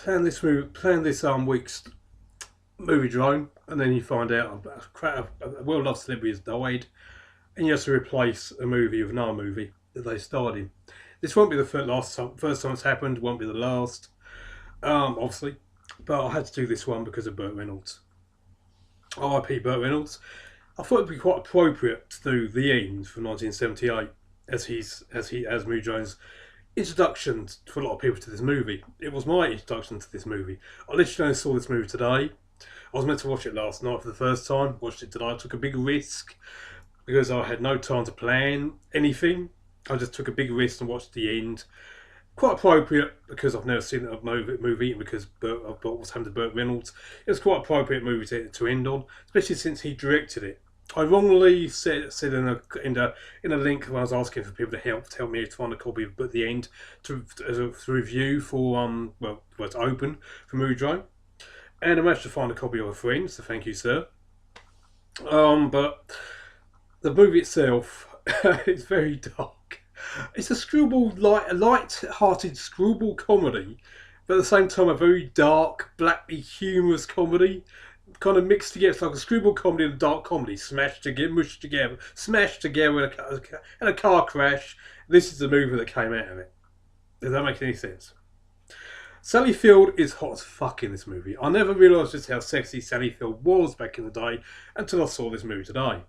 plan this week's Moviedrone, and then you find out a well-loved celebrity has died, and you have to replace a movie with another movie that they starred in. This won't be the first time it's happened. Won't be the last, obviously, but I had to do this one because of Burt Reynolds. R.I.P. Burt Reynolds. I thought it'd be quite appropriate to do The End from 1978 as Moviedrone's introduction for a lot of people to this movie. It was my introduction to this movie. I literally only saw this movie today. I was meant to watch it last night for the first time. Watched it today. I took a big risk because I had no time to plan anything. I just took a big risk and watched The End. Quite appropriate because I've never seen a movie because of what's happened to Burt Reynolds. It was quite an appropriate movie to end on, especially since he directed it. I wrongly said in a link when I was asking for people to help me to find a copy of The End to review for to open for Moviedrone, and I managed to find a copy of a friend. So thank you, sir. But the movie itself is very dark. It's a light-hearted screwball comedy, but at the same time a very dark, blackly humorous comedy. Kind of mixed together. It's like a screwball comedy and a dark comedy smashed together in a car crash. This is the movie that came out of it. Does that make any sense? Sally Field is hot as fuck in this movie. I never realised just how sexy Sally Field was back in the day until I saw this movie today.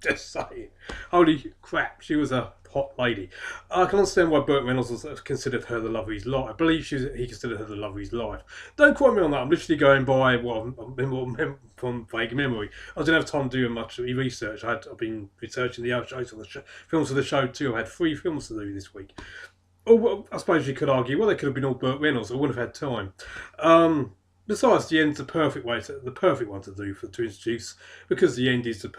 Just saying. Holy crap, she was a hot lady. I can understand why Burt Reynolds considered her the love of his life. I believe he considered her the love of his life. Don't quote me on that. I'm literally going by from vague memory. I didn't have time to do much research. I've been researching the films of the show too. I had 3 films to do this week. Or well, I suppose you could argue, well, they could have been all Burt Reynolds. I wouldn't have had time. Besides, The End's the perfect one to introduce, because The End is the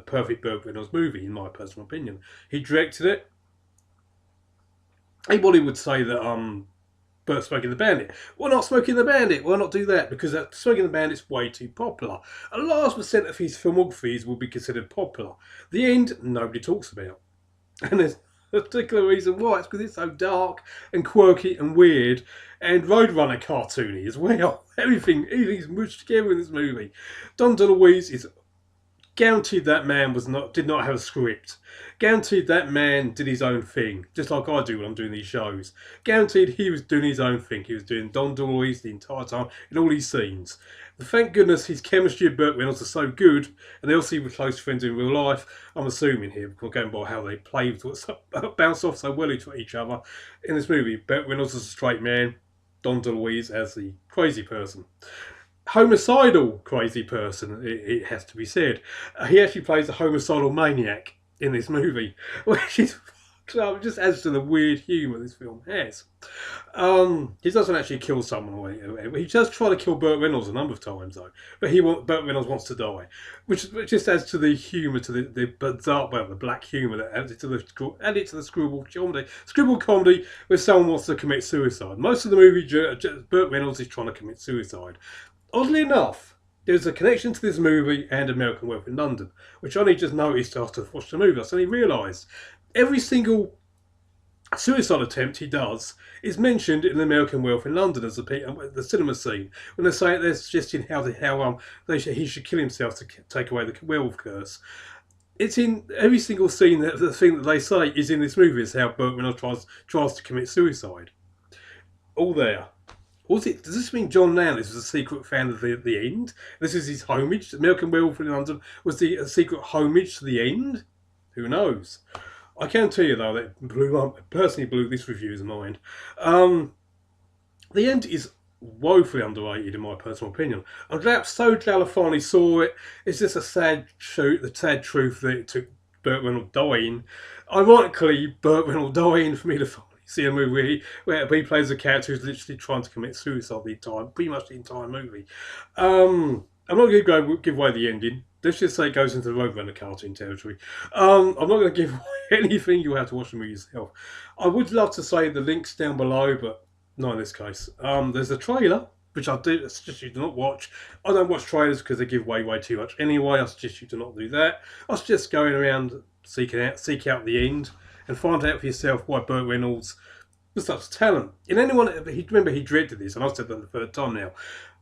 perfect Burt Reynolds movie, in my personal opinion. He directed it. Anybody would say that Burt Smoking the Bandit. Why not Smoking the Bandit? Why not do that? Because Smoking the Bandit's way too popular. A large percent of his filmographies will be considered popular. The End, nobody talks about. And there's a particular reason why. It's because it's so dark and quirky and weird and Roadrunner cartoony as well. Everything's mushed together in this movie. Don DeLuise is guaranteed that man did not have a script. Guaranteed that man did his own thing, just like I do when I'm doing these shows. Guaranteed he was doing his own thing. He was doing Don DeLuise the entire time in all these scenes. But thank goodness his chemistry with Burt Reynolds is so good, and they also were close friends in real life. I'm assuming here, going by how they played, bounce off so well to each other in this movie. Burt Reynolds as a straight man, Don DeLuise as the crazy person. Homicidal crazy person, it has to be said. He actually plays a homicidal maniac in this movie, which is just adds to the weird humour this film has. He doesn't actually kill someone. He does try to kill Burt Reynolds a number of times though, but Burt Reynolds wants to die, which just adds to the humour, to the black humour that adds it to the screwball comedy where someone wants to commit suicide. Most of the movie, Burt Reynolds is trying to commit suicide. Oddly enough, there's a connection to this movie and American Werewolf in London, which I only just noticed after watching the movie. I suddenly realised every single suicide attempt he does is mentioned in American Werewolf in London as the cinema scene, when they're suggesting how he should kill himself to take away the werewolf curse. It's in every single scene. The thing that they say is in this movie is how Burt Reynolds tries to commit suicide. All there. Does this mean John Landis was a secret fan of the End? This is his homage. American Werewolf in London was a secret homage to The End? Who knows? I can tell you though that personally blew this review's mind. The End is woefully underrated in my personal opinion. I'm so glad I finally saw it. It's just the sad truth that it took Burt Reynolds dying. Ironically, Burt Reynolds dying for me to finally see a movie where he plays a character who's literally trying to commit suicide pretty much the entire movie. I'm not going to give away the ending. Let's just say it goes into the Roadrunner cartoon territory. I'm not going to give away anything. You'll have to watch the movie yourself. I would love to say the links down below, but not in this case. There's a trailer, which I suggest you do not watch. I don't watch trailers because they give away way too much anyway. I suggest you do not do that. I suggest going around seek out the end and find out for yourself why Burt Reynolds with such talent. And anyone, remember he directed this, and I've said that the third time now.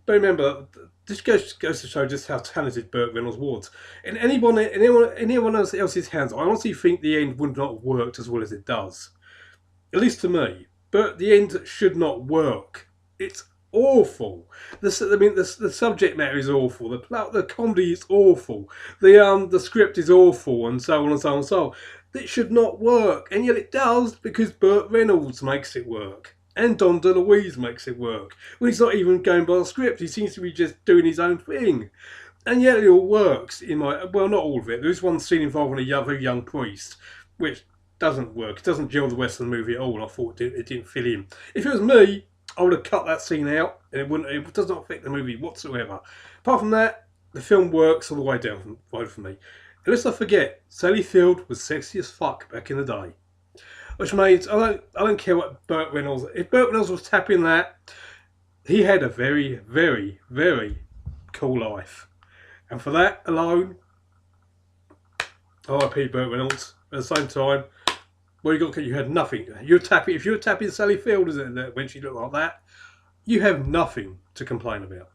But remember, this goes to show just how talented Burt Reynolds was. In anyone else's hands, I honestly think the end would not have worked as well as it does. At least to me. But the end should not work. It's awful. The subject matter is awful. The comedy is awful. The script is awful, and so on and so on and so on. It should not work, and yet it does because Burt Reynolds makes it work. And Don DeLuise makes it work. When he's not even going by the script, he seems to be just doing his own thing. And yet it all works. Not all of it. There's one scene involving a very young priest, which doesn't work. It doesn't gel the rest of the movie at all. And I thought it didn't fit in. If it was me, I would have cut that scene out, and it does not affect the movie whatsoever. Apart from that, the film works all the way down for me. And let's not forget, Sally Field was sexy as fuck back in the day. Which means I don't care what Burt Reynolds. If Burt Reynolds was tapping that, he had a very, very, very cool life, and for that alone, R.I.P. Burt Reynolds. At the same time, well, you had nothing. If you're tapping Sally Field, isn't it? When she looked like that, you have nothing to complain about.